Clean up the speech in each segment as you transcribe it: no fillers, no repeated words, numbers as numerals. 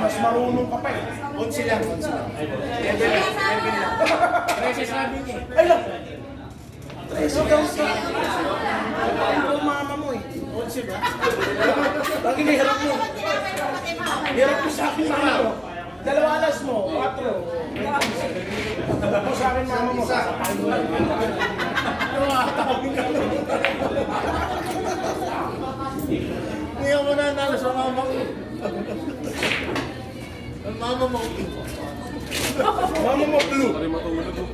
Mas marunong ka pa eh. 11 lang, 11 lang. 11 lang. 13 sabi niya eh. Ay lang! 13 daw sa... Ikaw mama mo eh. 11 ba? Lagi may harap mo. Hirap mo sa akin mama mo. 2 alas mo, 4. Harap mo sa akin mama mo. Sasapahin mo. Takapin ka lang. Hindi ako nanalo sa mama ko. Mama mo Mama mo blue. Pare matulog ko.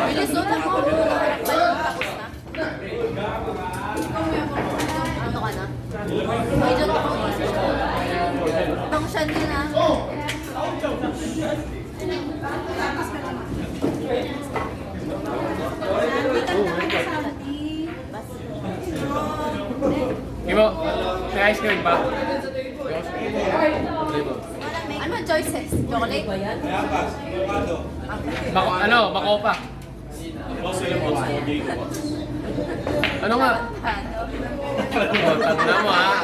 Bilis doon ako. Ano ka na? Ay, dyan ako. Itong Chanel na. Ibo, may ice cream pa? Ano choices? Chocolate ba yan? Bako pa. Ano nga? Oh, tanda mo ha.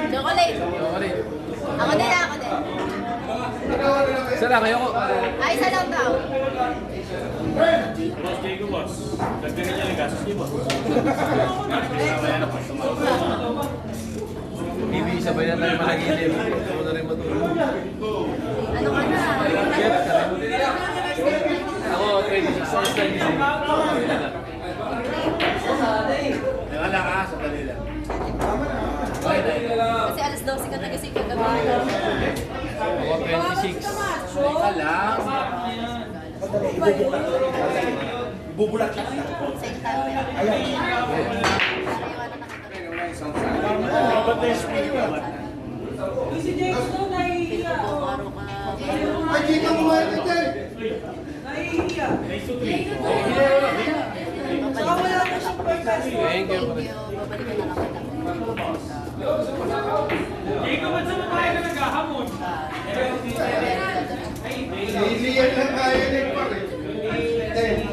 Chocolate. Chocolate. Ako din. Isa lang, ayoko. Ay, isa lang daw. Boss, kayo ko, boss. Dagdagan niya yung gastos niyo, boss. Bibi, sabay na tayo malagilip. Ito mo na rin matulog. Ano ka na? Shit, ako, 26 hours na gising. Wala ka, sandali lang. Kasi alas 12 ka nagising kagabi. Ako, 26. Ka lang. Bubulat lang. Same time. Ba't na yung speed ka? Ay, di ka kumain ka dyan! Thank you. Babalikan na lang kita. Hindi ka man sa babae na naghahamon. Liliyan lang kaya na yung pare.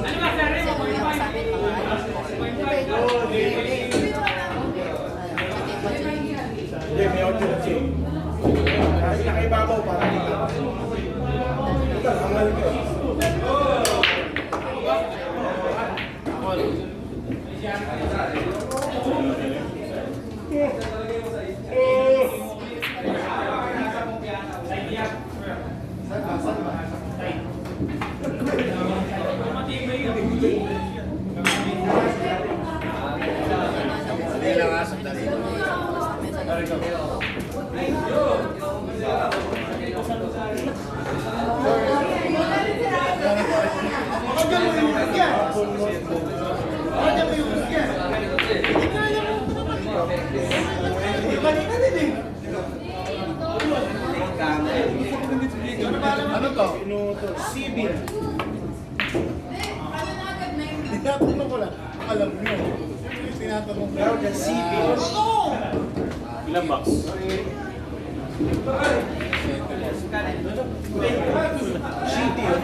Ano ba, sir? Kasi ako yung sa amin Hindi, may audio na siya. Kasi nakaibabaw para dito. Hindi lang nga, sandali. Pagyan mo yung bigyan. Pagyan mo yung bigyan. Kanina din eh. Ano to? Sibin. Tinatanong ko lang. Alam nyo. Tinatanong ko lang. Sibin. Ilang box? Shitty yun.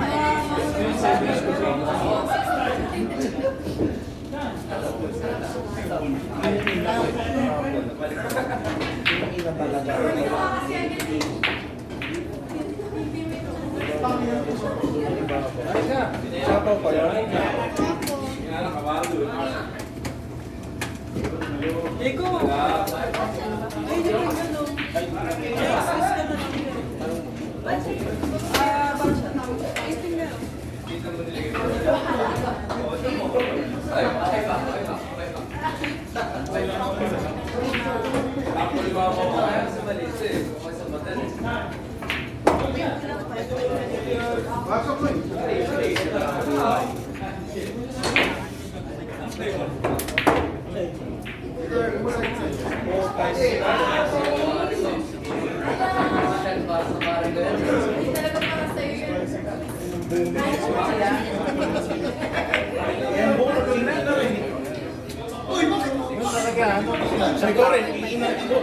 Ina talaga. Sapaw pa yun? Pasok mo Uy, bakit? Yung talaga, ano? Sabi ko rin, iingat ko.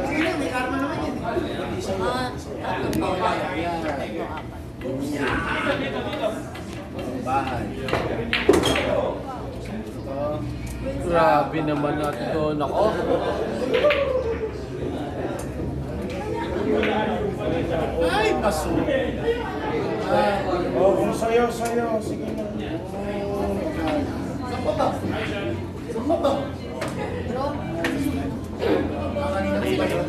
Sige, may karma naman yan. Tatlong Bahay. Grabe naman natin to. Nako. Ay, paso. Oh, kung sayo. Sige na. Saan pa ba? Saan pa ba? Kanina pa yun.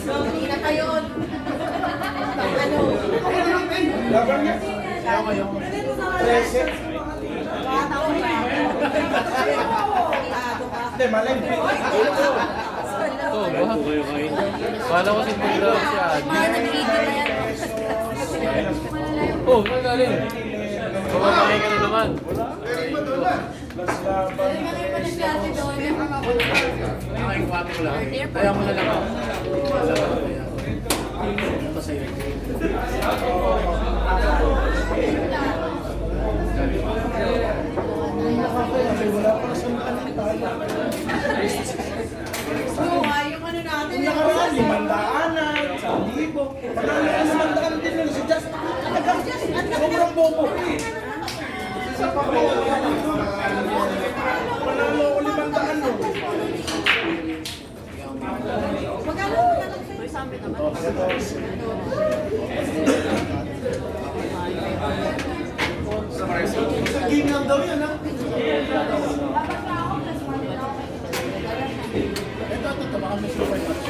Kanina pa yun. Ano? Laban niya. Kaya kayo. 13. Hindi, malay mo. Oh, ba? Kala ko si Pura si Adi. Mga nag-iigil na yan. Oh, saan galing? Kumakain ka na naman. Mas laban. Nakaikwate ko lang. Kaya mo na lang ako. Ano ba sa'yo? Wala pa sa mga tayo. Yung ano natin. Yung nakaraan, 500, 1,000. Panalo ka 500 din nun si Just. Sobrang bobo. Isa pa ko. Panalo ko 500 nun. Magkano na lang sa'yo? May sambi naman. Sa game lang daw yan, ha? Ito, baka may super match.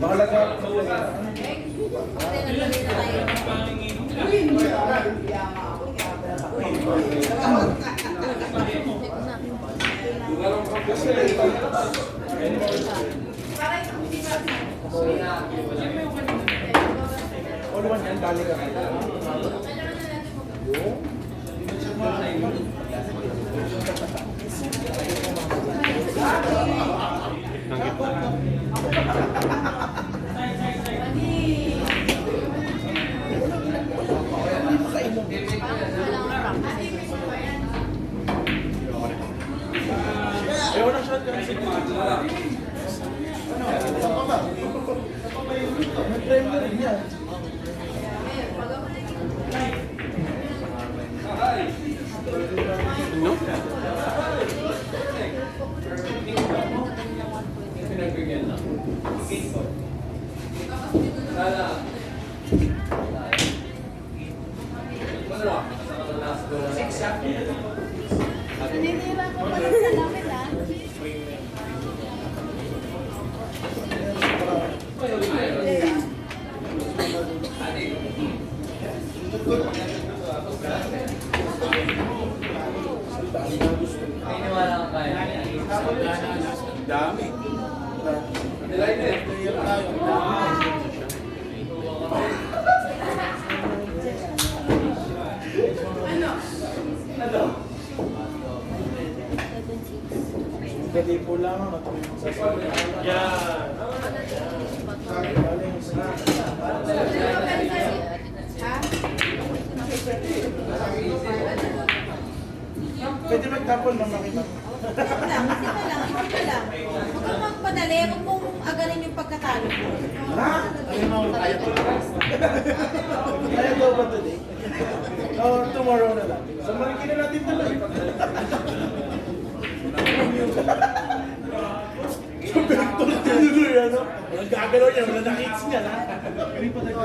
Mahalaga. All one yan, dali ka. Ayaw na shot yan. Ano ba? Nag-frame na rin yan. Ano? Naniniwala ko pala sa damit ah. Ang dami. Pwede po lang ang matulog sa sabi. Yan. Pwede magtapon ng makita. Isip ka lang. Huwag kang magpadali, huwag mong agarin yung pagkatalo mo. Ha? Ano mo kaya to? Kaya daw ba today? Or tomorrow na lang? So marikin na natin tuloy. Bertol tuloy, ano? Walang gagalaw niya, wala na-hits niya, ha? Hindi pa tayo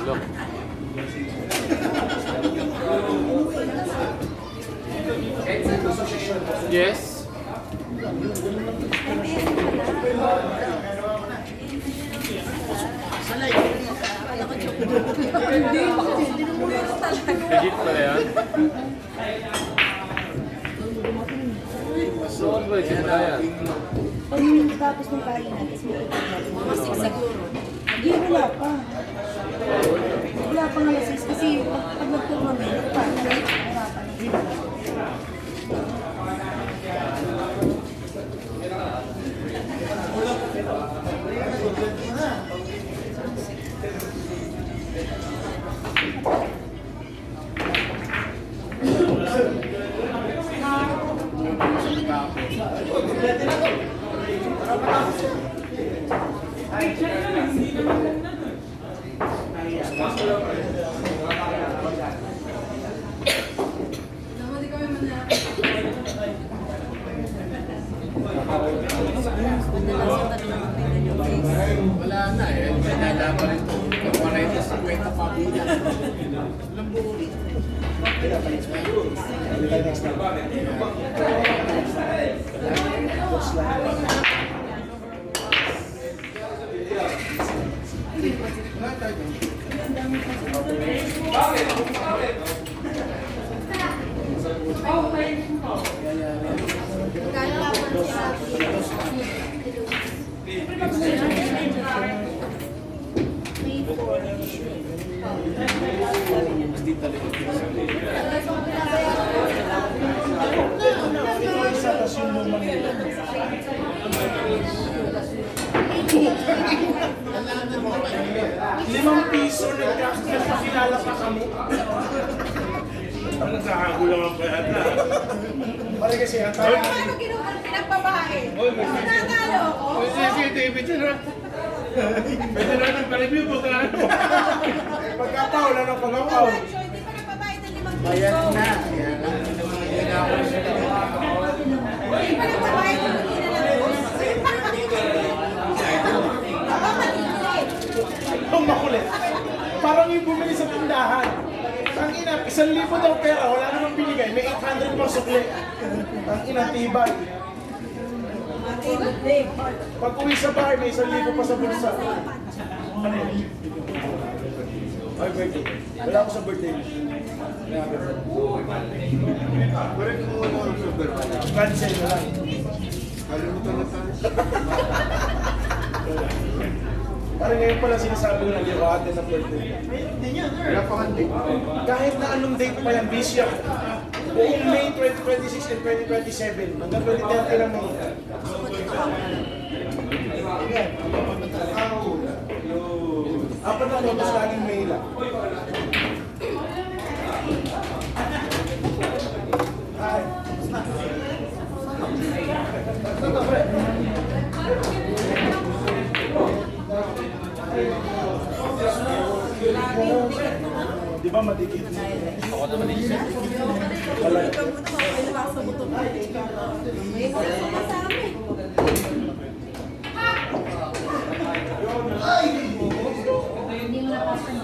Look. Yes. Legit pala yan. Saan ba simula yan? Pag tapos ng kainan, tapos may Masig siguro. Hindi, wala pa. Wala pang alas 6 kasi pag nagturmami, nagpahirapan. Wala na eh. Kaya pa rin ito. Kapag rin sa 50 pa bulan. Lambo ulit. ₱5 nagkakilala pa kami. Ang nagkakagulang ang bayata. Pare kasi ang tayo. Paano kinuha pinagbabae? Nanalo ako? CCTV dyan ha. Pwede na ng pa-review po ka ano. Pagkapaw, wala nang pagkapaw. Hindi pa nagbabayad ng ₱5. Bayan na. Yan ang ginagawa siya. Hindi pa nagbabayad ng Ang makulit. Parang yung bumili sa tindahan. Ang ina, 1,000 daw pera, wala namang binigay. May 800 pang sukli. Ang ina, tibay. Pag uwi sa bahay, may 1,000 pa sa bulsa. Ano yun? Ay, birthday. Wala ako sa birthday. Cancel na lang. Parang ngayon pala sinasabi ko na hindi ko atin ng birthday. Wala pa kang date. Kahit na anong date pa yan, busy ako. Buong May 2026 and 2027. Hanggang 2030 lang mga. Apat na photos laging May lang. Di ba madikit? Ako naman isa. May mga sumasama eh. Hindi mo napasok.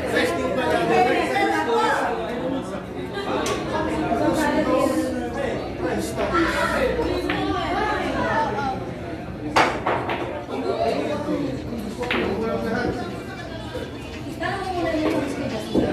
Resting pa lang. Tanong mo muna yung hospital.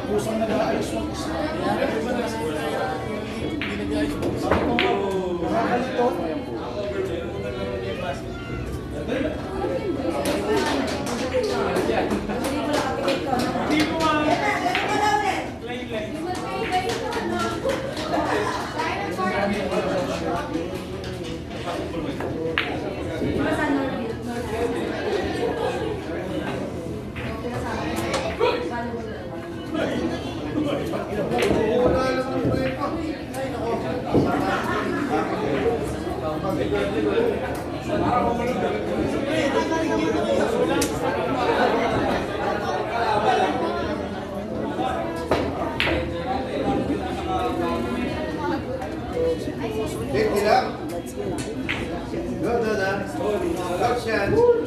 Pusang nag-aayos mo. Nakakalito. Pick it up. Go, Dada. Good chance.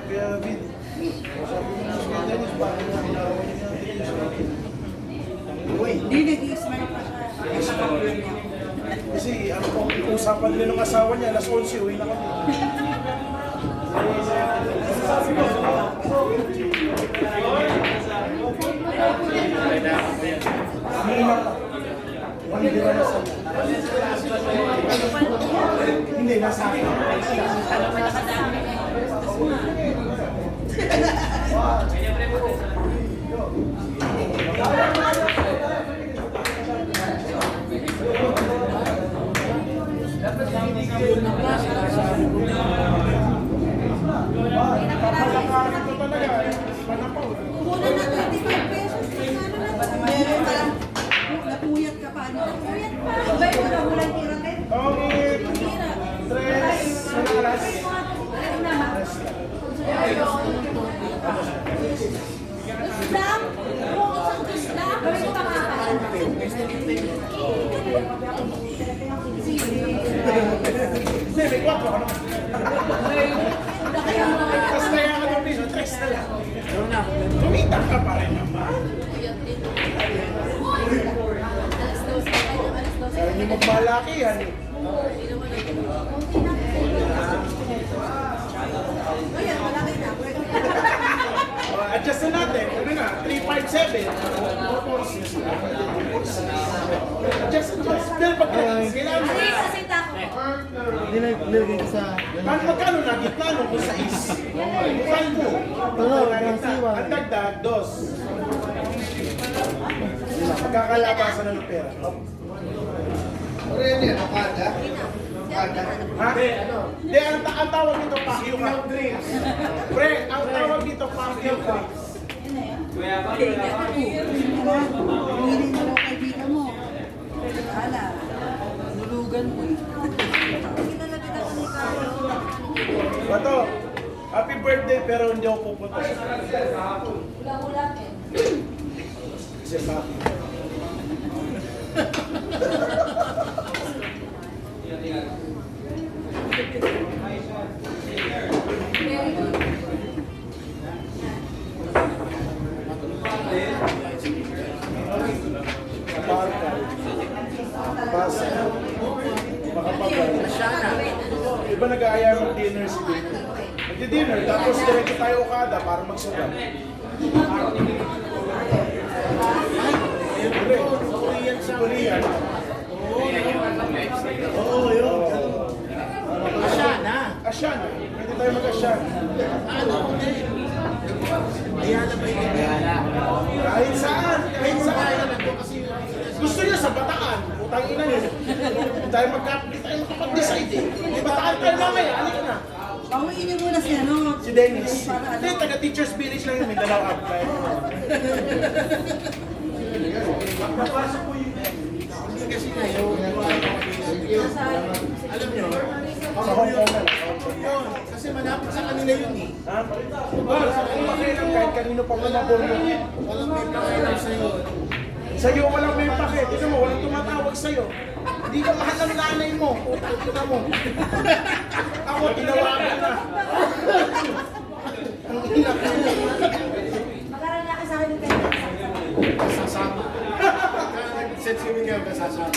Kaya Vin, sabi mo na sa Dennis, bakit na hinawan niya Uy, Hindi, nag-i-smile pa siya. kasi ano po, usapan nila ng asawa niya, alas 11, uwi na kami. Mahina pa. Hindi na nasa. Hindi, nasa akin. Papalakaran ko talaga eh. Panapaw. Muna na 25 pesos. Meron pa lang. Napuyat ka pa. Napuyat pa. Sabay mo na walang tira kayo. Okay. Tira. 3 oras. Ano naman? magmalakihan eh. Ayan, malaki na. Adjust na natin. Ano na? 357. Adjust. Pero pag kailangan mo. Sasita ko. Nilagay ko sa... Magkano na? Gitna no? Kung sa is. Mukhang mo. Ang dagdag, 2. Magkakalabasan na ng pera. Ano yan yan? Okada? Okada? Ha? Hindi, ang tawag dito Pacquiao drinks. Pre, ang tawag dito Pacquiao drinks. Pumili mo lang kaibigan mo. Ala, nulugan mo eh. Kinalapitan ko ni Carlo. Bato, happy birthday pero hindi ako pupunta. Ulang-ulang eh. Kasi bakit? Barca. Basa. Makapagal. Iba nag-aaya mag-dinner si Dino. Magdi-dinner, tapos diretso tayo Okada para magsugat. Siyempre, Korean. Oo, yun. Asyana. Asyana. Pwede tayo mag-asyana. Kahit saan. Kahit saan. Gusto niya sa Bataan. Putang ina yun. Hindi tayo makapag-decide eh. May Bataan tayo mamaya. Halika na. Pauwiin niyo muna si ano. Si Dennis. Hindi, taga-teacher's village lang yun. Mindanao Upline. Magpapasok po yun. Hindi kasi ngayon. Alam nyo, sa Hong Kong na lang. Kasi malapit sa kanila yun eh. Ha? Sa kanila pakiram kahit kanino pa malabon mo. Walang may pakiram sa'yo. Sa'yo walang may pakiram. Tignan mo, walang tumatawag sa'yo. Hindi ka mahal ng nanay mo. Utang kita mo. Ako, tinawagan na. Ang ina ka. Magkaroon ka sa akin ng pera. Sasama. Sensitive ka ba sasama?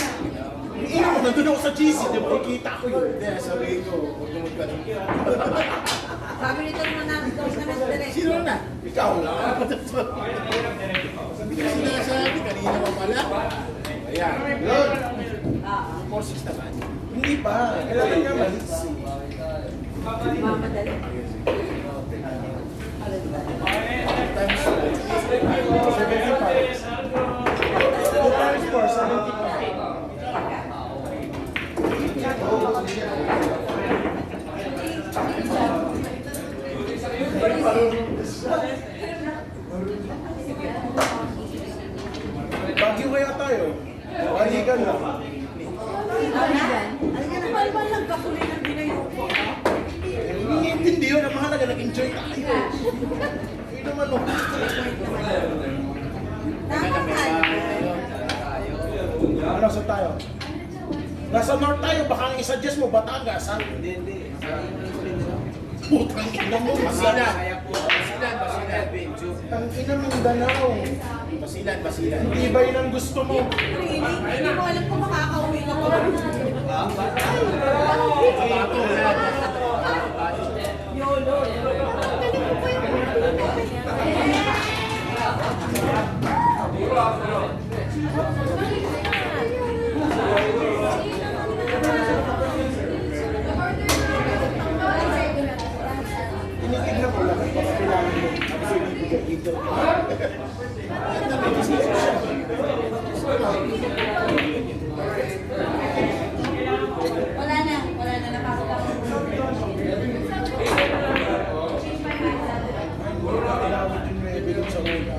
Ina mo, nandun ako sa GC. Di ba? Ikita ko yun. Hindi, sabihin ko, huwag mo magkaroon. Sabi nito naman namin daw sa restaurant. Sino na? Ikaw. Hindi kasi nasabi, kanina pa pala. Ayan. Yun. 4-6 naman. Hindi pa. Kailangan nga malis. Mamadali. Times 75. 2 times 4, 75. Bagyo kaya tayo. Balikan lang. Ano lang kakulay ng binayo ko? Hindi yun. Ang mahalaga, nag-enjoy tayo. Hindi naman o. Ano sa tayo? Nasa north tayo, baka ang isa-suggest mo, Batangas, ha? Hindi. Putang ina mo, Basilan. Basilan. Basilan. Ang ina Mindanao. Basilan. Hindi ba yun ang gusto mo? Hindi mo alam kung makakauwi ka pa. Yolo. Tinitignan ko lang, baka kailangan mo. Kasi bibigyan dito. Wala na. Napasok ako. Kailangan din may bilog sa una.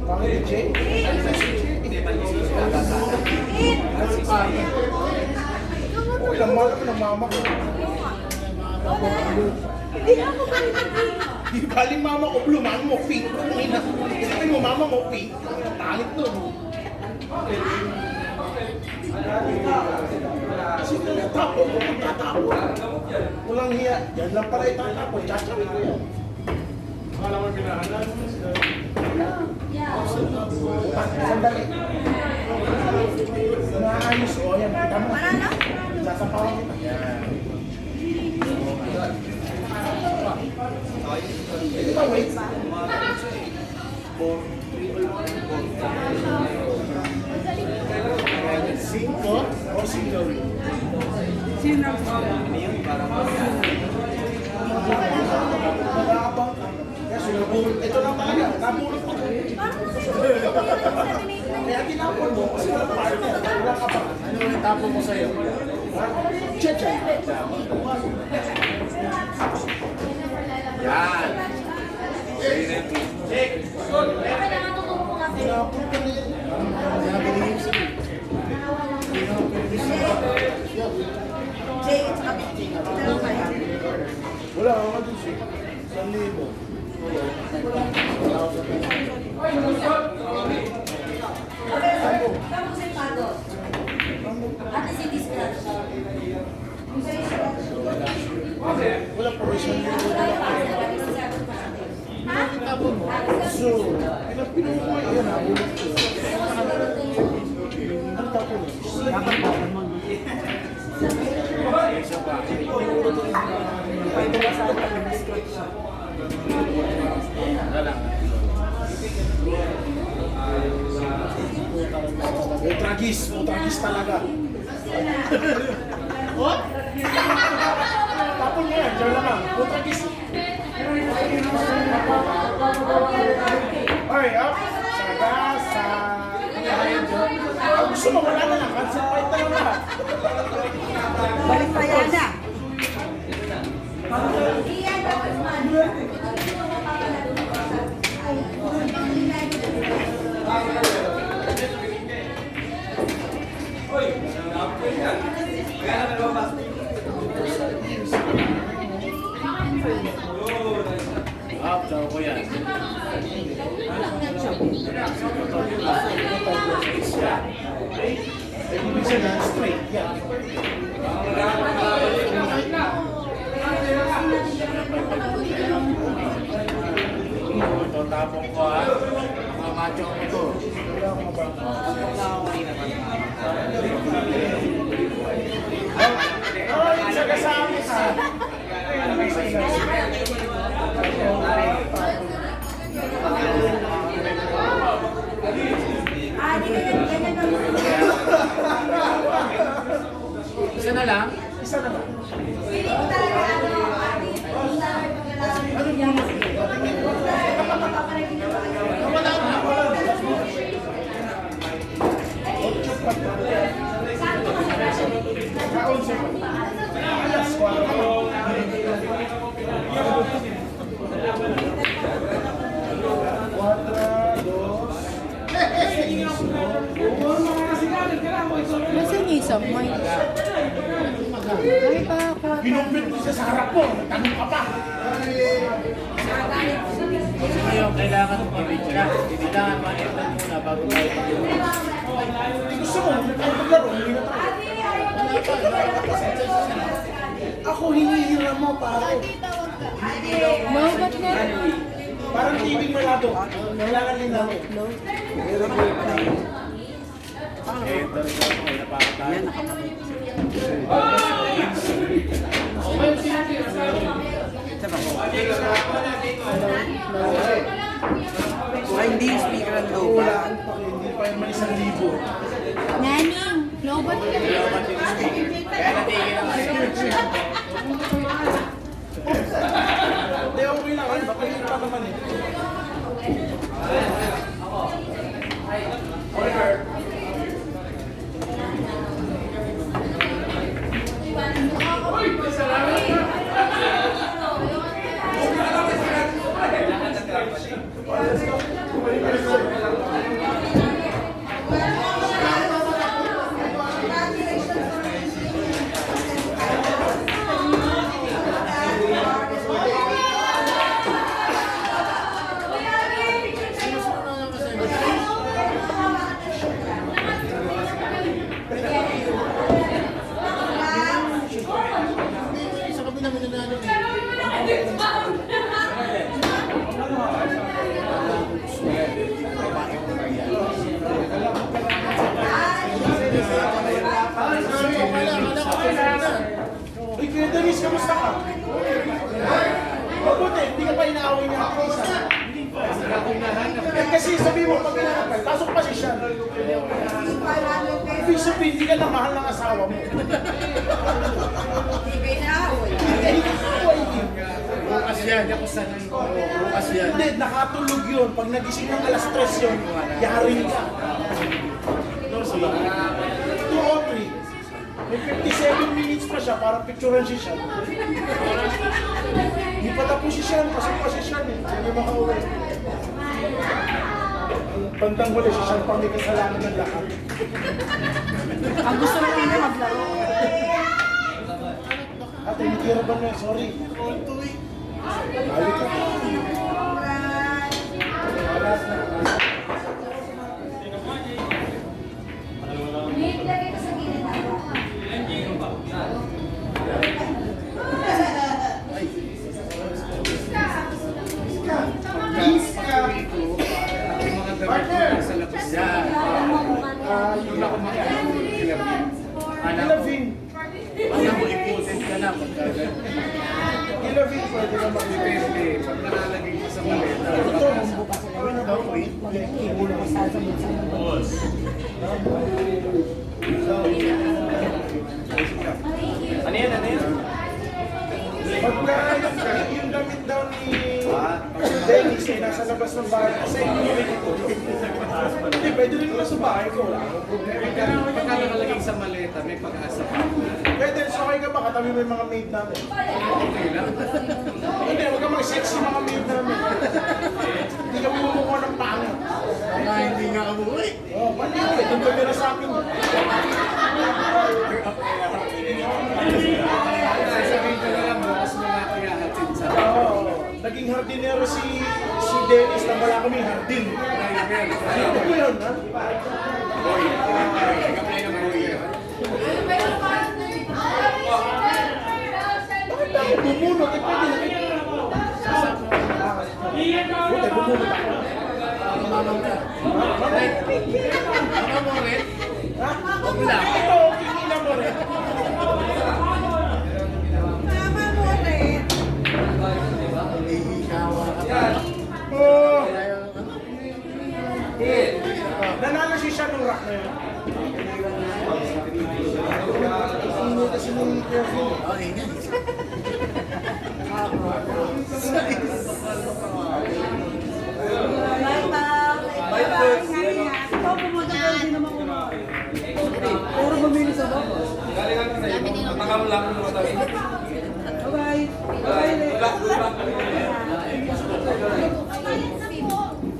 Pangit, Jay? Okay lang, mahal ako ng mama ko. Hindi ako pinipili. Di bali mama ko blue, mama mo pink. Isipin mo mama mo pink. Pangit nun. Kasi nagtatapo ko, magtatapo. Walang hiya. Yan lang pala itatapo. Chachawin ko yan. Akala mo pinahalan. Sandali. Naayos o, yan, kita mo. Manalo? Sasapawan kita. Yan. Ito ba, wait? 5 o single ring? Sino? Nag-aabang ka. Kaya sinabulot. Ito lang talaga. Nabulot ko. Kaya tinapon mo kasi walang partner. Wala ka pa. Ano yung tapon mo sa'yo? Checha. Yan. Tinapon ka na yan. Nabilihim sa'yo. Jay, at saka Vicky. Dalawa kaya. Wala ako dun siya. 1,000. Tapos ay pados. Ate si Discrash. Wala pa rin siya. So, pinuha yan. Nabulot ko. Ang tapon mo? Utragis talaga. Oh? Tapon niya yan, dyan naman. Utragis. Okay, up. Sagasa. Gusto mo, wala na lang. Cancel fight na lang lahat. Balik pa yan na. Up, daw ko yan. Ibig sabihin, straight. Yan. Ito, tapong ko ha. Mga macho ko ito. Oh, yung sagasama ka. Isa na lang? Isa na lang. Nasaan yung isang mic? Ay pa ako. Ginumpit mo siya sa harap mo. Tanong ka pa. Kasi ngayon, kailangan i-reach ka. Kailangan ma-effort muna bago tayo pag-iwan. Hindi gusto mo. Maglaro. Hindi na tayo. Ako hinihiram mo pare. No, ba't nga? Parang TV malado. Kailangan din ako. Eh, pero ito ako, napakatayo. Ay, hindi yung speaker ang low Wala. ba? Hindi pa yung 1,000. Naning, lobot ka. Kaya natigil ang Hindi, okay lang. Ay, baka yun pa naman eh. Hindi ka pa inaaway niya ako isa. Eh, kasi sabi mo, pag inaaway, pasok pa si Sean. Ibig sabihin, hindi ka na mahal ng asawa mo. Hindi kayo naaway. Hindi ka inaaway din. Bukas yan, ako sanay ko. Bukas yan. Hindi, nakatulog yun. Pag nagising ng alas 3 yun, yari ka. 2 o 3. May 57 minutes pa siya para picturean si Sean. Hindi pa tapos si Sean, pasok pa si Sean eh. Hindi makauwi. Bandang huli si Sean pang may kasalanan ng lahat. Ang gusto na nila maglaro. Ate, hindi ba na? Sorry. Balik ka. Yan. Yung ako makikilabing. Ilavin. Alam mo, iputin ka na pagkagal. Ilavin pwede naman. Depende. Pag nalalagay mo sa maleta. Ito, bukas na kami na daw. Ano yan? Ano yan? Pagka yung damit daw ni Dennis ay nasa labas ng bahay kasi hindi, pwede rin naman sa bahay ko. Wala akong problema. Pagka nakalagay sa maleta, may pag-asa pa. Pwede, so okay ka ba? Katabi mo yung mga maid namin. Okay lang. Hindi, huwag ka mag-sexy mga maid namin. Hindi kami mumukha ng pangit. Baka hindi nga umuwi. Oh, mali yun eh. Doon kami na sa akin. Sasabihin ko na lang, bukas mo na kaya hatid sa Oo. Naging hardinero si Dennis na wala kami hardin. driver. Ano ba yun, ha? Boy. Nag-apply ng boy. Bakit tayo bumunot? Eh, pwede na kayo. Buti, bumunot ako. Ano mo rin? Ha? Ito, kikina mo rin. Mama mo rin. Oh! Nanalo si siya nung rock na yun. Sino kasi nung Kevin? Bye, Pao. Bye-bye. Ito, pumunta ka din naman kumain. Pero bumili sa baba. Bye-bye. Bye-bye, Lex.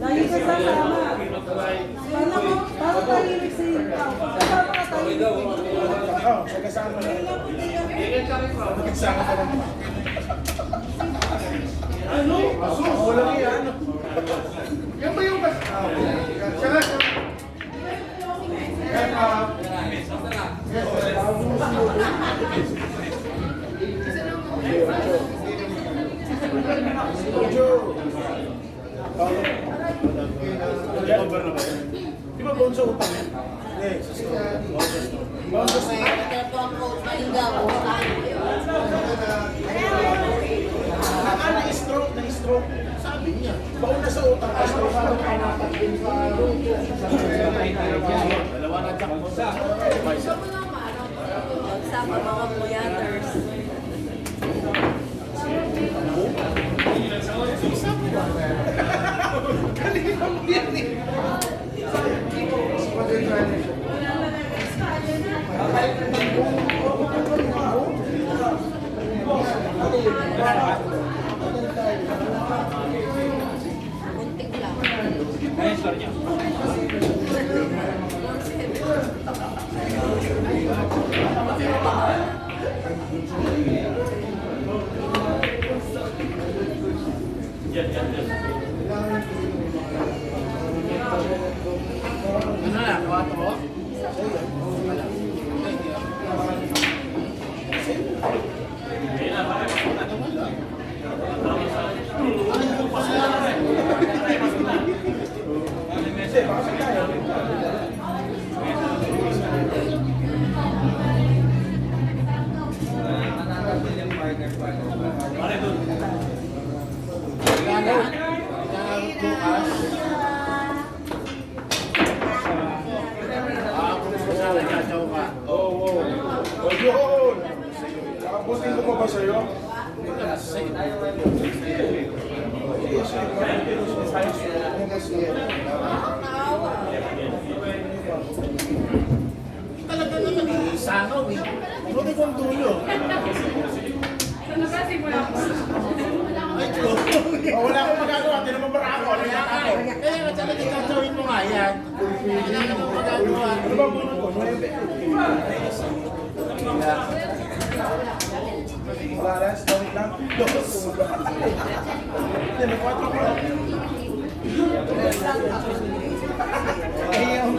Lagi ka sasama. Paano tahimik si Pao? Kasama ka tahimik. Oo, siya kasama na. Kasama ka lang. Ano? Asus? Walang yan. Yan ba yung kasama? Siya nga siya. Di ba bonso utang yan? Yes. Bonso sa na-stroke, na-stroke. Sabi niya, baon na sa utang, na-stroke. Dalawa na jack mo sa. Sama mga buyaters. Kanina mo yan eh. Muntik lang. Ayun, sorry niya. Ano na? 4? Hindi, baka tayo. Talaga naman isangaw eh. Buti kong dulo. Ay, Wala akong magagawa, tinamabara ako. kaya nga eh. Kaya nga talaga gagawin mo nga yan. Wala ka mong magagawa. Ano ba muna ko? 9. Wala rin, stawit lang. 2. Hindi, may 4 ko. Kaya ang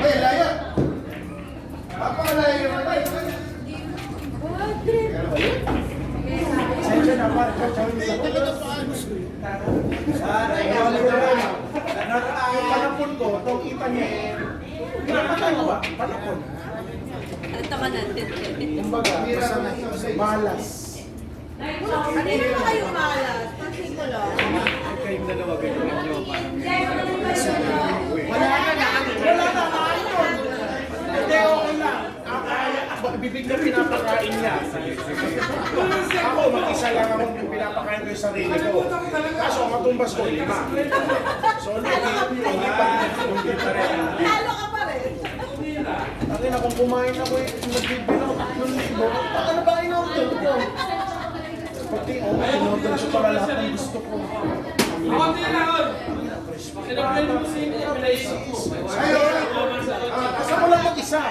Ay, layo! Papakalayo yung ano. Sensya na, parang kachawin nila. Yung panapon ko, itong ipa niya eh. Pinapatay mo ba? Panapon. Kumbaga, malas. Kanina pa kayo malas. Pansin ko lang. Wala na, nakain. Hindi, okay lang. Bibig na pinapakain niya. Ako, mag-isa lang ako yung pinapakain ko yung sarili ko. Kaso, ang matumbas ko, 5. So, hindi pa rin. Talo ka pa rin. Ang ina, kung kumain ako eh, nagbibino ko 3,000. Ano ba in-order ko? Pati, in-order ko para lahat ng gusto ko. Ako tinahon. Sinapin mo si Kasi ko lang mag-isa.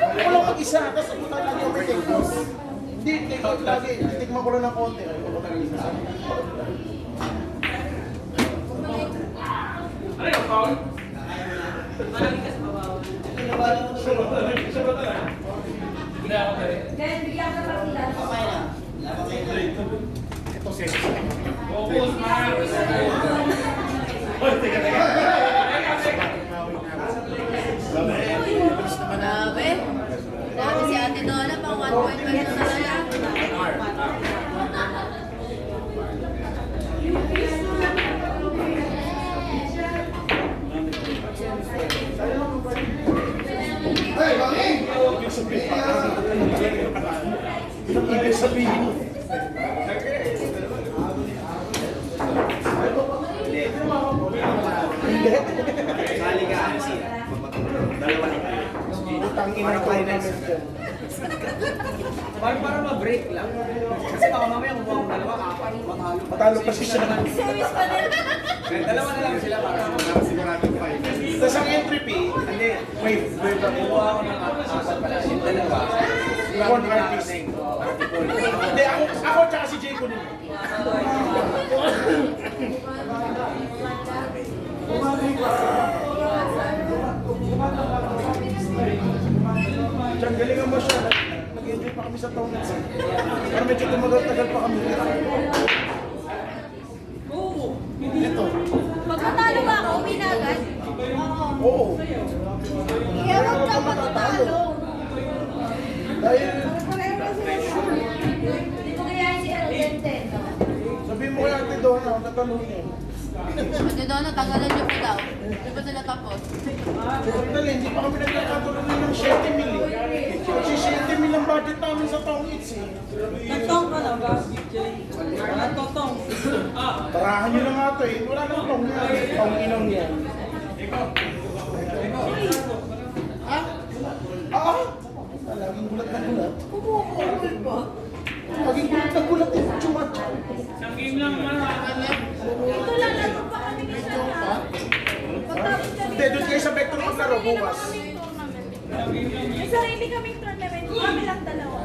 Ako lang mag-isa. Tapos ako talaga may take out. Hindi, take out lagi. Tikman ko lang ng konti. Ay, ako lang isa. Ano yung foul? Ito, sexy. Focus, man. Grabe. Grabe si Ate Donna, pang 1.5 na talaga. Ay, bangin! Ibig sabihin mo. Hindi. Utang ina ko namin dyan. Para ma-break lang. Kasi baka mamaya kung buwang dalawa, apat, matalo. Matalo pa siya. Service pa din. Dalawa na lang sila para siguradong fight. Tapos ang entry fee, Hindi, wait, kukuha ako ng apat pala. Yung dalawa, one artist. Hindi, ako tsaka si Jay Kunin. Diyan, galingan mo siya. Nag-enjoy pa kami sa tournaments. Pero medyo tumagal-tagal pa kami. Ito. Pag matalo ba ako, pinagad? Oo. Iyawag ka pag matalo. Dahil, Pareho kasi hindi mo kaya si Alente. sabihin mo kay Ate Donna, tatanungin. Ate Donna, tanggalan niyo po daw. Di ba sila tapos? Dali, hindi pa kami nagkakatuloy ng 7 mil eh. Kasi 7 mil ang budget namin sa Tong Eats eh. Nagtong ka na ba, BJ? Nagtotong. Tarahan nyo na nga ito eh. Wala nang tong yan. Tong inong yan. Ah? Ah? Laging gulat na gulat. Kumukulol pa. Laging gulat na gulat eh. Chumachaw. Isang game lang naman. Ito lang, ano pa kami ni Sarah? Pagtapos kami. Hindi, doon kayo sa Vector maglaro bukas. May sarili kaming tournament. Kami lang dalawa.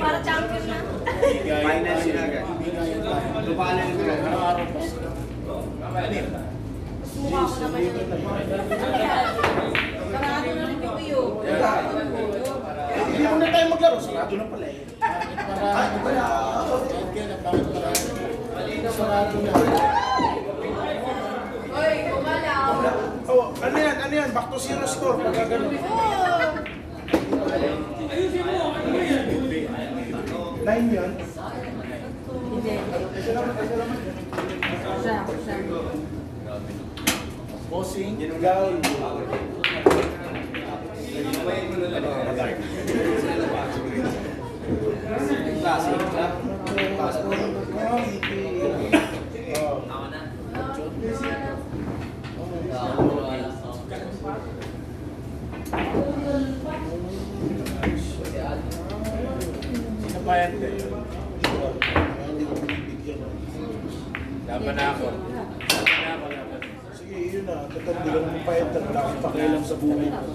Para champion na. final sila agad. Lupalan nito lang. Araw-araw pa. Mukha ko naman yun. Sarado na rin yung iyo. Hindi mo na tayo maglaro. Sarado na pala eh. Sarado na. Hoy, kumalaw. Oh, ano yan? Ano yan? Back to zero score. Pagka ganun. Ayusin mo. Ano yan? 9 yan. Bossing. Gaul. Classic. Sino pa yan? Laban na ako. Laban. Sige, yun na. Tatanda lang ng payat at wala akong pakialam sa buhay ko.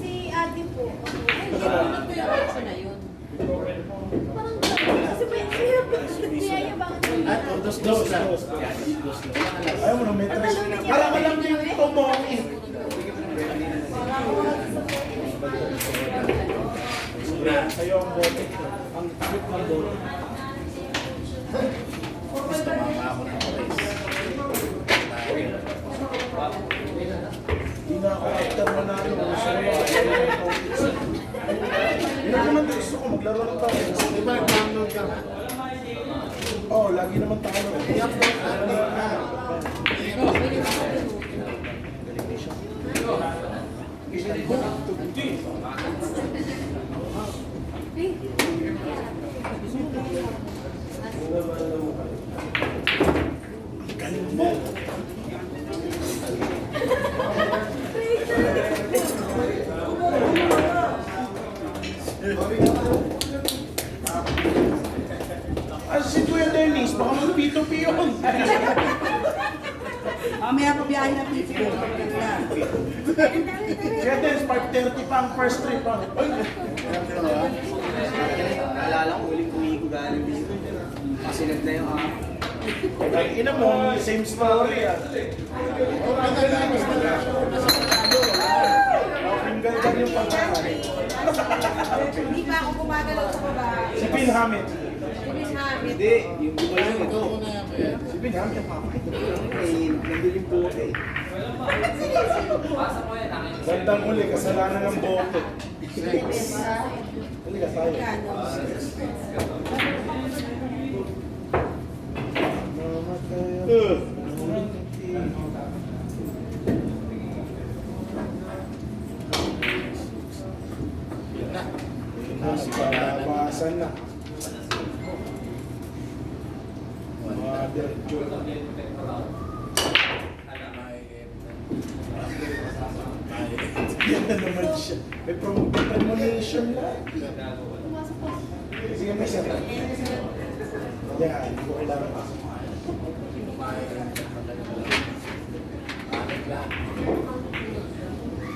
Si ate po. Ay, nanonood ko yung aso na yun. Parang kasi may niyayabangan niya. At dos lang. Ayaw mo na may tres. Parang alam niyo yung tumong eh. Sa'yo ang bote. Ang takip ng bote. Gusto mama ako ng tres. Hindi na ako after manalo. Gusto ko yun ang naman gusto ko. Maglaro ng tao. Di ba nag-download ka? Oo, lagi naman talo. Galing mo. Si Kuya Dennis, baka mag-P2P yun. Mamaya pa biyahe na pizza. Kuya Dennis, 5:30 pa ang first trip. Ay, Naalala ko, huling uwi ko galing dito. Masinag na yung ay, ina mo, same story ah. Ang ganda yung pagkakari. Hindi pa ako gumagalaw sa baba. Si Pin Hamid. Hamid. Hindi, yung iba yun ito. Si Pin Hamid ang papakita. Nandun yung bote. Bandang uli, kasalanan ng bote. Halika tayo. Babawasan na. Mother joke. Yan na naman siya. May premonition lang. Sige, may sarap. Yan, hindi ko kailangan pasok.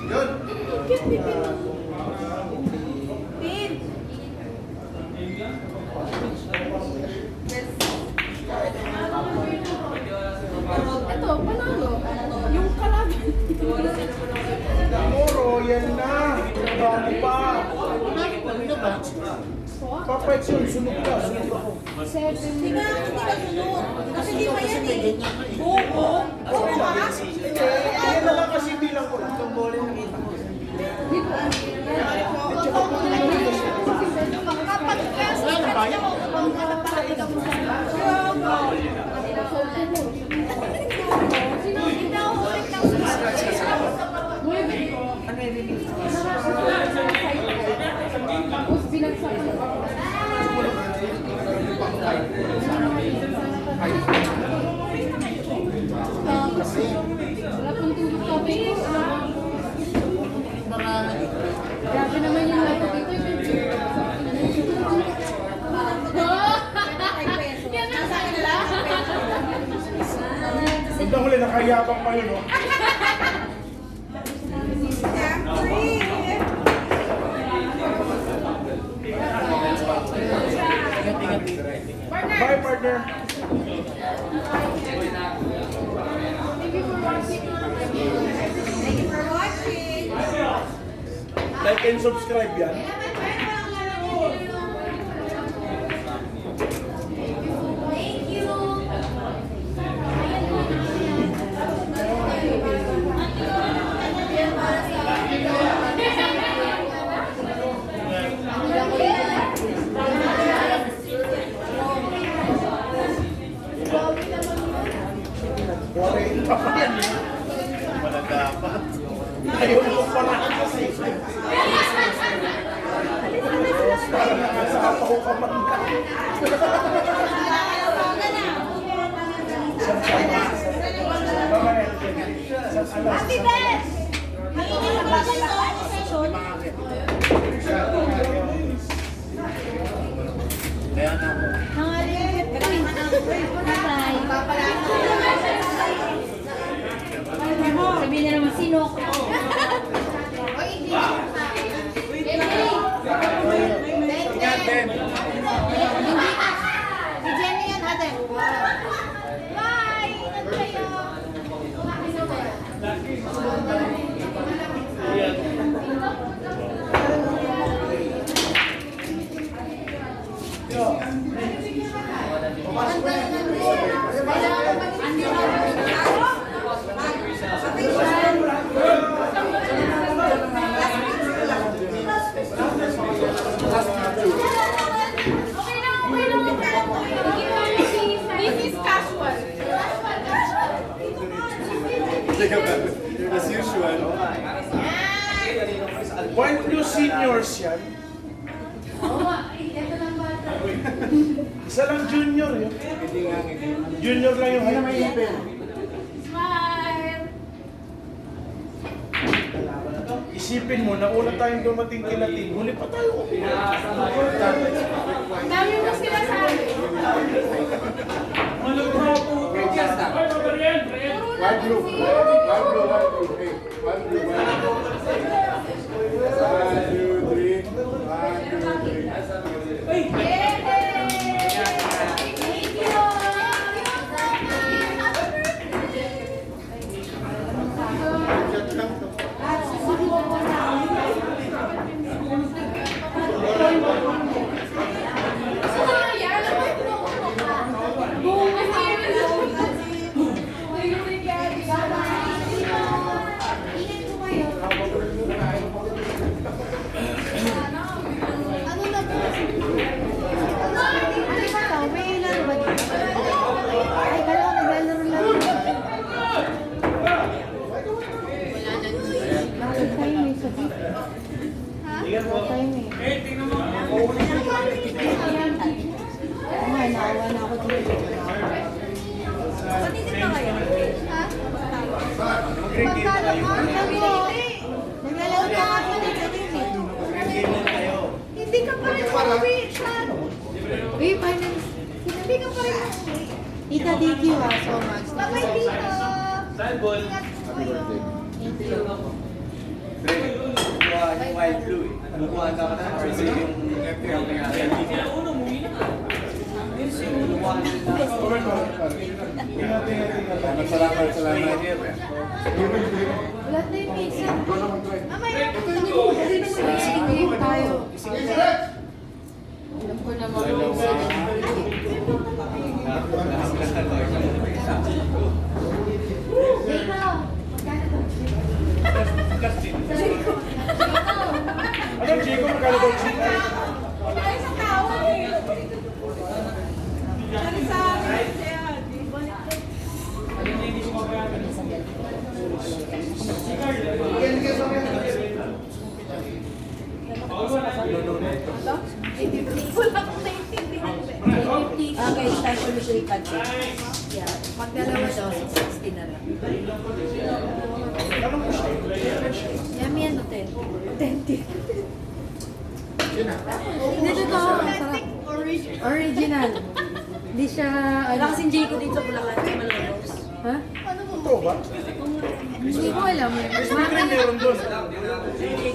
Yun! Pin! Ito, panalo. Yung kalaban. Moro, yan na. Bago pa. Papayt yun, sunog ka. Sunog ako. Hindi nga, hindi ka sunod. Kasi di pa yan eh. Oo. Oo ba? Yan na lang kasi bilang ko. Itong bola yung nakita ko. Kapag class, ano ba yan? Grabe naman yung lato dito. Bandang huli, nakayabang pa yun, oh. Bye, partner. Thank you for watching. Like and subscribe yan. dapat. Ayaw mo pala kasi. Parang nakasapaw ka man. Ate Beth! Hindi na ba kayo session? Kaya na ako. Nangalimit ka rin. Sabihin na naman, sino? Ingat, Ben. Si Jenny yan, ate. Bye! Ingat kayo. This is casual. As usual. Weren't you seniors yan? Isa lang junior yun. Junior lang yung height. Smile. Isipin mo, nauna tayong dumating kila Tim. Huli pa tayo. Ang dami mo sila sabi. One blue. One blue, one blue. Hey, one blue, one blue. 1, 2, 3. 1, 2, 3. Thank you. Ano na po? May laro ba dito? Ay, kala ko naglalaro lang. Bakit tayo may sabi? Ha? Bakit tayo may? Naawa na ako dito. Pati din ba kayo? Ha? Magkano ang sabi ko? Naglalaro ka ako dito din eh. Hindi ka pa rin umuwi, Chan. Uy, finance. Hindi ka pa rin umuwi. Tita, thank you so much. Bye-bye, Tita. Ingat po kayo. Thank you. Yung wild blue eh. Nakuha ka na. Kasi yung FPL na nga. Salamat. Wala na yung pizza. Mamaya, sige tayo. Alam ko naman kung sino. Ikaw, magkano Ano, Chico? Magkano daw, Chico? Ay, sa tao eh. Wala akong naintindihan. Okay, start ko nito iPad. Yeah. Pag dalawa daw, 60 na lang. Anong gusto? Yummy ano, 10. 10. Dito to, sarap. Original. Hindi siya, wala kasing Jayco dito sa Bulacan, sa Malolos. Ha? Totoo ba? Hindi ko alam. Krispy Kreme meron doon.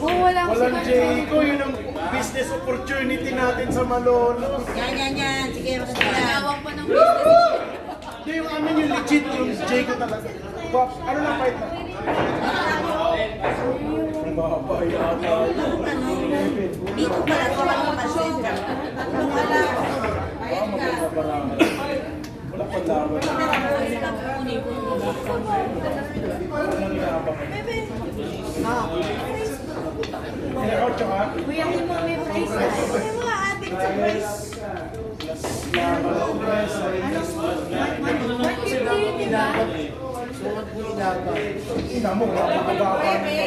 Oo, wala ko Walang Jayco, yun ang business opportunity natin sa Malolos. Yan. Sige, magkakala. Tawag pa ng business. Hindi, yung amin yung legit, yung Jayco talaga. Ano na fight na? Babay ata. Dito pala, ito lang mapansin ka. Wala. Wala pa laban. Tinakaw tsaka? Kuya mo may price. Ano yung mga ating sa price? Laban. Ano? 150. ilaban. Sukat mo ilaban. Ina mo, napakababa ng mga...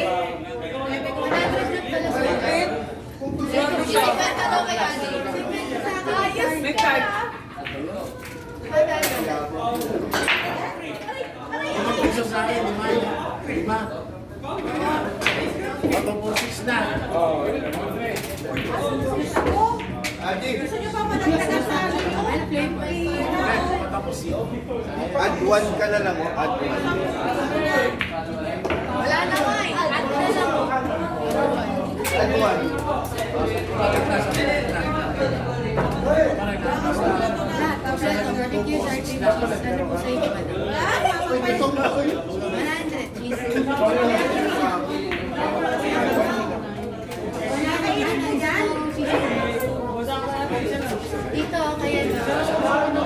100 lang pala sa Secret daw kay Ate. Ayos May ka. card. Piso sa akin, 5. Matapos na. Gusto niyo pa madagdagan sa amin yung Matapos yun. Add 1 ka na lang, oh. Add 1. Wala na nga eh. Add na lang. Add 1. Lahat. Kompleto. Barbecue, sardine, ano po sa inyo, madam? 100. Cheese. Wala kayo na dyan? Dito, kaya ano,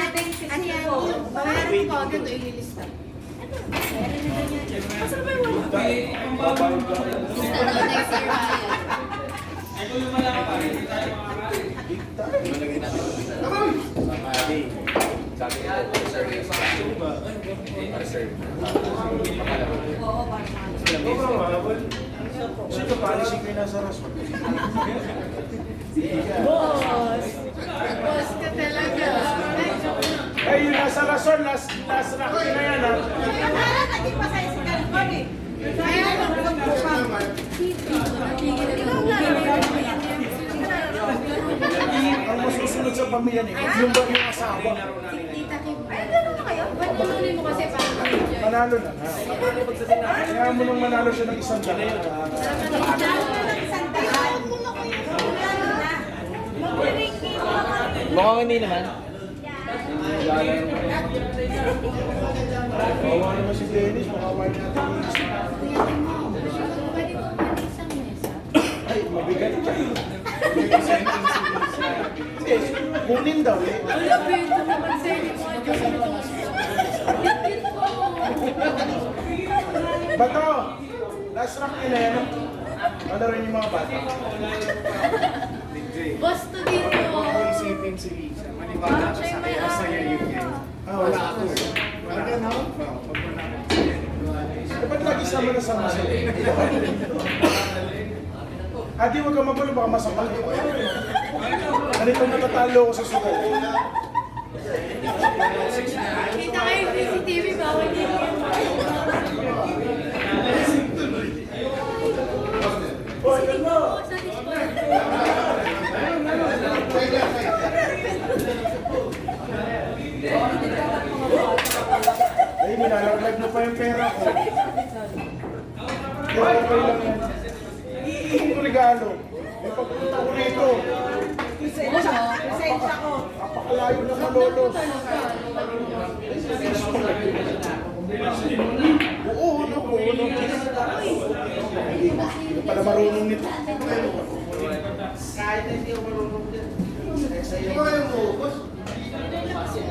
ate, bayaran ko agad o ililista. Asa ba yung wala? Gusto na next year kaya. Sino palisin kayo nasa rason? Boss! Boss ka talaga. Eh, yung nasa rason, last rock na yan, ha? Akala naging masaya si Calvin eh. Kaya Ang masusunod sa pamilya niyo, yung ba yung asawa? Tita Kim. Ay, gano'n na kayo? Ba't nilunin mo kasi parang pamilya? Manalo na. Kaya mo nung manalo siya ng isang dala. Mukhang hindi naman. Bawa naman si Dennis, makawal natin yung isa. Pwede ko pa isang mesa. Ay, mabigat siya. Hindi, kunin daw eh. Wala, bento naman sa inyo mga Diyos ito. Bit ko. Bato, last rock yun eh. Ano rin yung mga bata? Basto dito. Isipin si Lisa. Maniwala ka sa akin. Masaya yun yan. Ah, wala ako. Wala ka na? Dapat lagi sama sila. Adi, huwag ka magulo, baka masama. Ganito natatalo ko sa sugal. Kita kayo yung CCTV, bawal din yan. Sige mo, sa Discord. Ay, nilalaglag mo pa yung pera ko. Kaya okay lang yan. Iihin ko regalo. May pagpunta ko rito. Pasensya ko. Napakalayo na malolos. Oo, no, oo, no. Hindi pala marunong nito.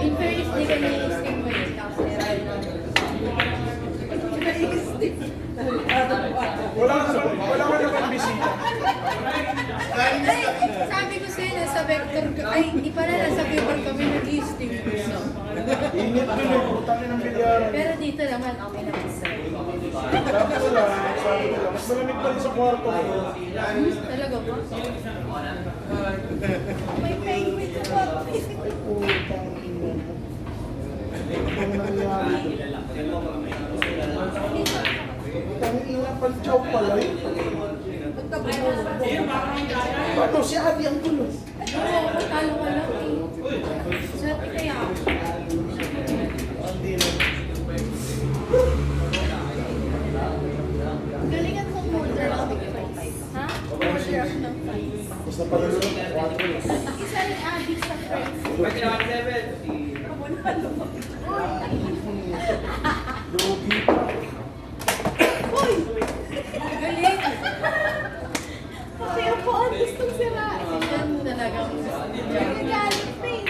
In fairness, di ka nai-steam mo yun. Wala ka naman bisita. Ay, sabi ko sa'yo, nasa vector ka. Ay, hindi pala, nasa vector kami nag-steam. Init ko na, putangin ng bilyaran. Pero dito naman, okay naman sa'yo. Sabi ko lang, mas malamig pa rin sa kwarto ko. Talaga ba? May penguin sa kwarto. Ay, putang ina mo. Ano nangyari? Putang ina, pantsaw pala eh. Bato, si Adi ang gulo. Oo, talo ka lang eh. Sabi kaya. Galingan mo order ng big fries. Ha? Order ako ng fries. Basta pala yun, 4. Isa rin adik sa fries. Lugi pa. Uy! Galing! Pati ako ang gustong sirain. Yan talaga. Nagagalit pa eh.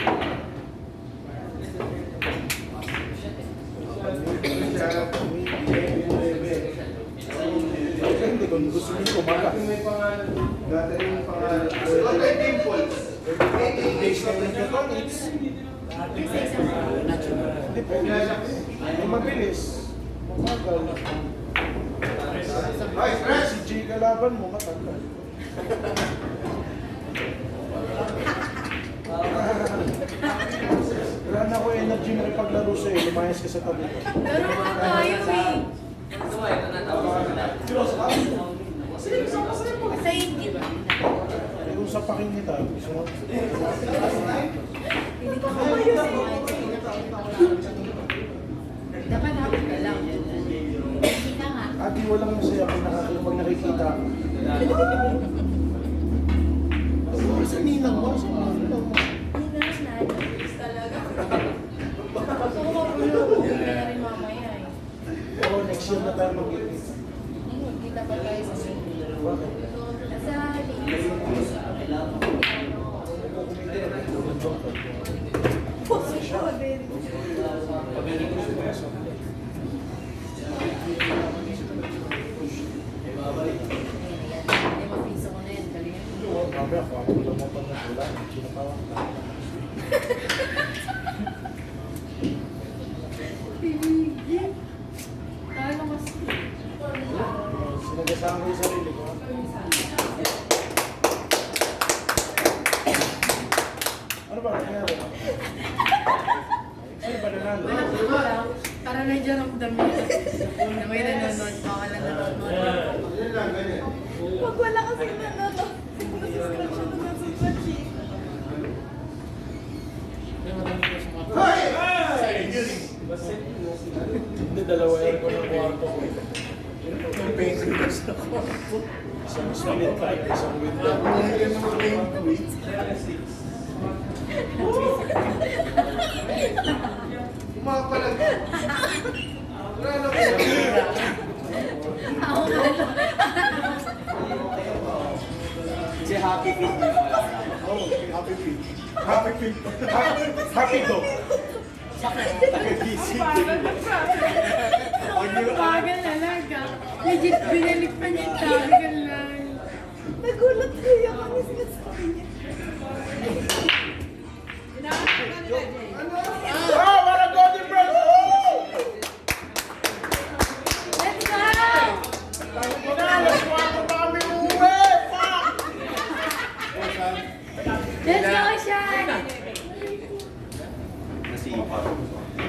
Hindi Kung gusto niyo umaga. Gathering yung pangalan. Days na yung mechanics. Hindi po. Ay mabilis. Mabagal. Si Jay kalaban mo, matagal. Wala na ako energy na ipaglaro sa'yo. Lumayas ka sa tabi ko. Laro nga tayo eh. Sa ingit. Eh, kung sa pakinita, gusto mo? Hindi ko kamayos eh. Dapat hapon ka lang. Kita nga. Ate, walang masaya pag nakikita. Sa ninang mo, sa ninang mo. Hindi na talaga. Gusto ko mapulo. Hindi na rin mamaya eh. Oo, next year na tayo mag-ibig. Kita pa tayo sa singit. Bakit? Sa ladies. Limang piso ko na yan. Galingan mo. Mamaya, kung ako lang mo pa na wala, sinapawang ka. Pibigil. Ano kasi? Sinagasama ko yung sarili ko. Ano ba nangyari? Sino ba nanalo? Para medyo ramdam niya. Na may nanonood pa wala nanonood. Pag wala kasi nanonood, nasa-scratch siya na nasa-scratch eh. Hindi, dalawa yan ko ng kwarto ko. Yung paintings na kwarto. Isang split pa, isang window. Umapalag. Wala na po. Ako nga lang. Si Happy Feet. Oh, happy feet. Happy feet. Happy dog. Taga-gising. Bagal talaga. Legit, binalik pa niya yung tagal lang. Nagulat kuya kami sinasabi niya. Ah, wala golden bros! Oh! Let's go! Alas 4 pa kami uwi! Fuck! Let's go, Sean!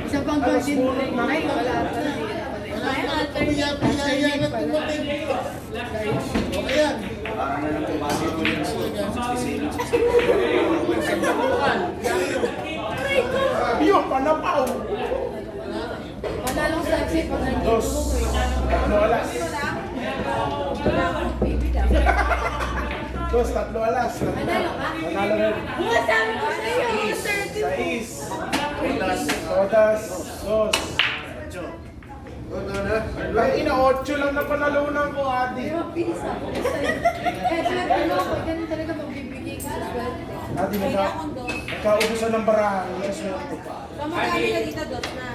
Isa pang golden ring. Ay, wala pa. Ay, alternate. Alternate pala. Ayan. Yun, panapaw! Panalong saksi pag nandito Dos. ko eh. Tatlo alas. Dos, tatlo alas. Panalo ka? Panalo rin. Mga sabi ko sa'yo, 30. 6. Todas. Dos. Ang ina, 8 lang na panalunan ko, ate. Pisa. Eh, swerte mo ako. Ganun talaga magbibigay ka sa swerte. Ate, nagkaubusan ng barahan. Yes, swerte. Kamagkali ka dito, Dot na.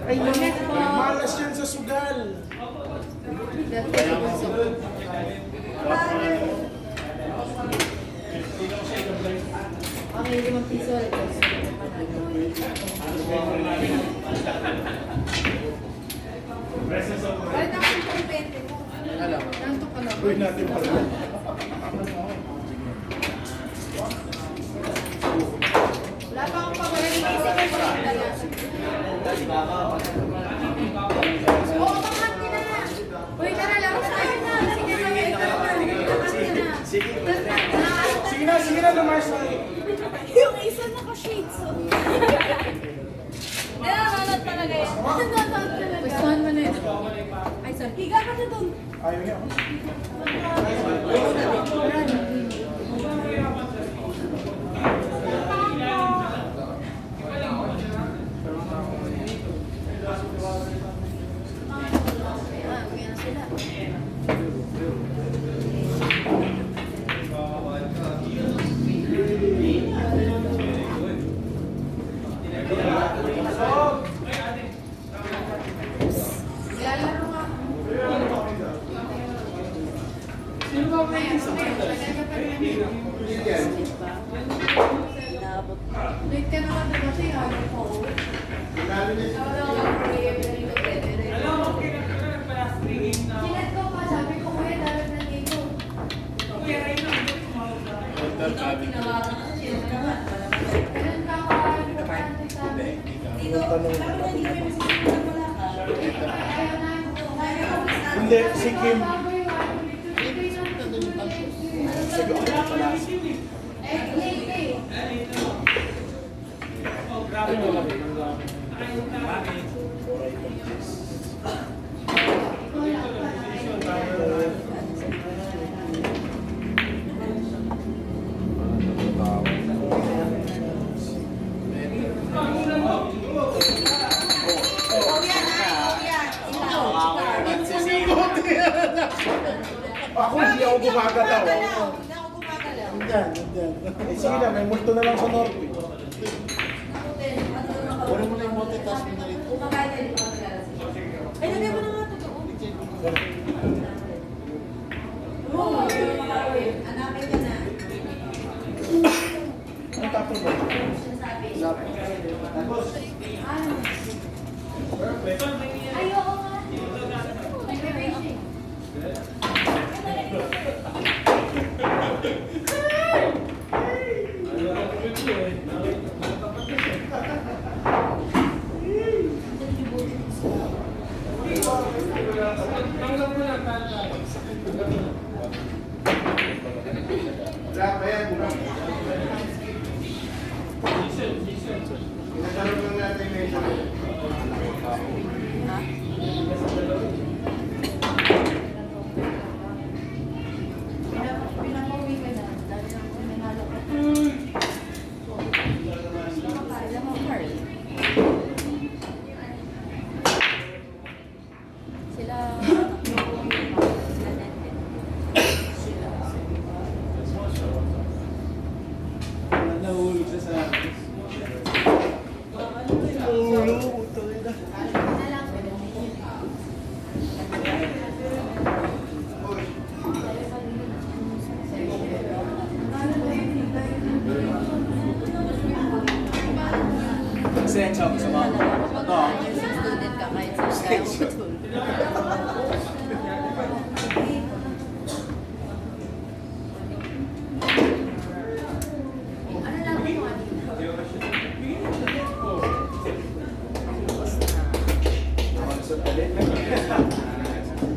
Ay, malas yan sa sugal. Dati ko gusto ko. Ang 5 piso. Bakit ako yung kumpente mo? Nantok ka na. Uy, natin pa rin. Wala pa akong pabalik. Isip ko pa rin talaga. Oo, kamat ka na. Uy, tara lang tayo na. Sige kami. Sige na, lumayas na. Yung isa naka-shades. Nanonood talaga yan. Nanonood talaga. Gustuhan mo na yun. Ay, sorry. Higa ka na doon. Ayaw niya ako. Uwi na sila. Lalaro nga. Late ka naman na kasi ayaw ko. Wala ko lang prayer na dito. Alam mo, nagpa-last 3 games na ako. Sinet ko pa, sabi ko kuya, dapat na dito. Kuya, right now, tumawag na. Total sabi ko. Ganun ka ka-importante sa amin. Hindi, si Kim. Oh, grabe mo lang. Ako hindi ako gumagalaw. Hindi ako gumagalaw. Nandyan. Eh sige na, may multo na lang sa Norway. Puro mo na yung multitask mo na rin. Ay, lagay mo na nga ito doon. Hanapin ka na. Ano tapos ba? Ay, oo nga. Nag-racing. Wala pa yan, bukas. Pinagkaroon lang natin yung Pinapauwi ka na. Dahil ang nanalo ka. Alam mo, Carl. Sila, Nahulog siya sa Pasensya ako sa mga. student ka kahit sa kaya mo tutulog. Ano lang mo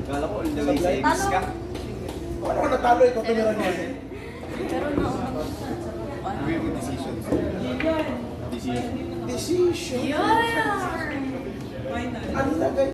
Kala ko, ilagay sa ibis ka. Ano ka natalo, ikaw tumira niya. Pero nauna Decision. Yeah! Ang lagay.